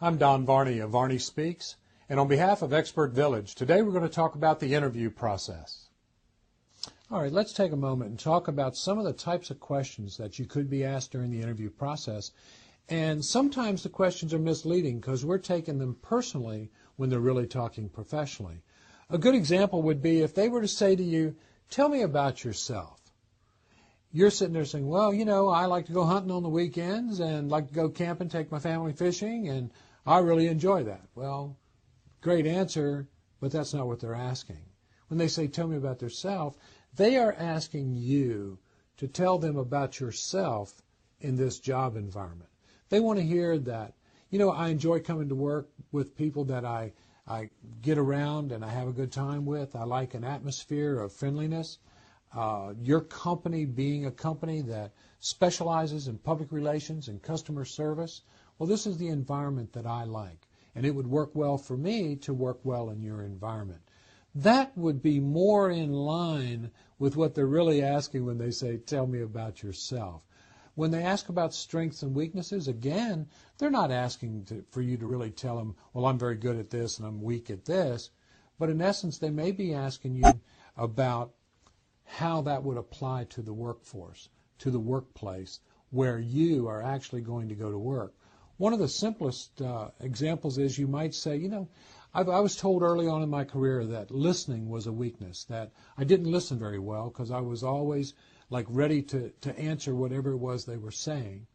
I'm Don Varney of Varney Speaks, and on behalf of Expert Village, today we're going to talk about the interview process. All right, let's take a moment and talk about some of the types of questions that you could be asked during the interview process. And sometimes the questions are misleading because we're taking them personally when they're really talking professionally. A good example would be if they were to say to you, "Tell me about yourself." You're sitting there saying, "Well, I like to go hunting on the weekends and like to go camping, take my family fishing, and I really enjoy that." Well, great answer, but that's not what they're asking. When they say, "Tell me about yourself," they are asking you to tell them about yourself in this job environment. They want to hear that, I enjoy coming to work with people that I get around and I have a good time with. I like an atmosphere of friendliness. Your company being a company that specializes in public relations and customer service, well, this is the environment that I like, and it would work well for me to work well in your environment. That would be more in line with what they're really asking when they say, "Tell me about yourself." When they ask about strengths and weaknesses, again, they're not asking for you to really tell them, "Well, I'm very good at this and I'm weak at this." But in essence, they may be asking you about how that would apply to the workforce, to the workplace, where you are actually going to go to work. One of the simplest examples is you might say, I was told early on in my career that listening was a weakness, that I didn't listen very well because I was always ready to answer whatever it was they were saying.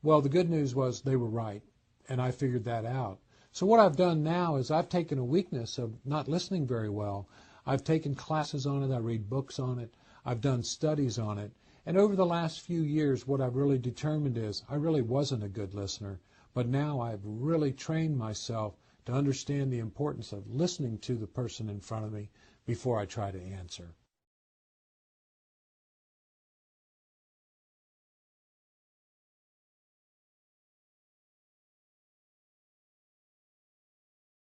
Well, the good news was they were right, and I figured that out. So what I've done now is I've taken a weakness of not listening very well. I've taken classes on it. I read books on it. I've done studies on it. And over the last few years, what I've really determined is I really wasn't a good listener, but now I've really trained myself to understand the importance of listening to the person in front of me before I try to answer.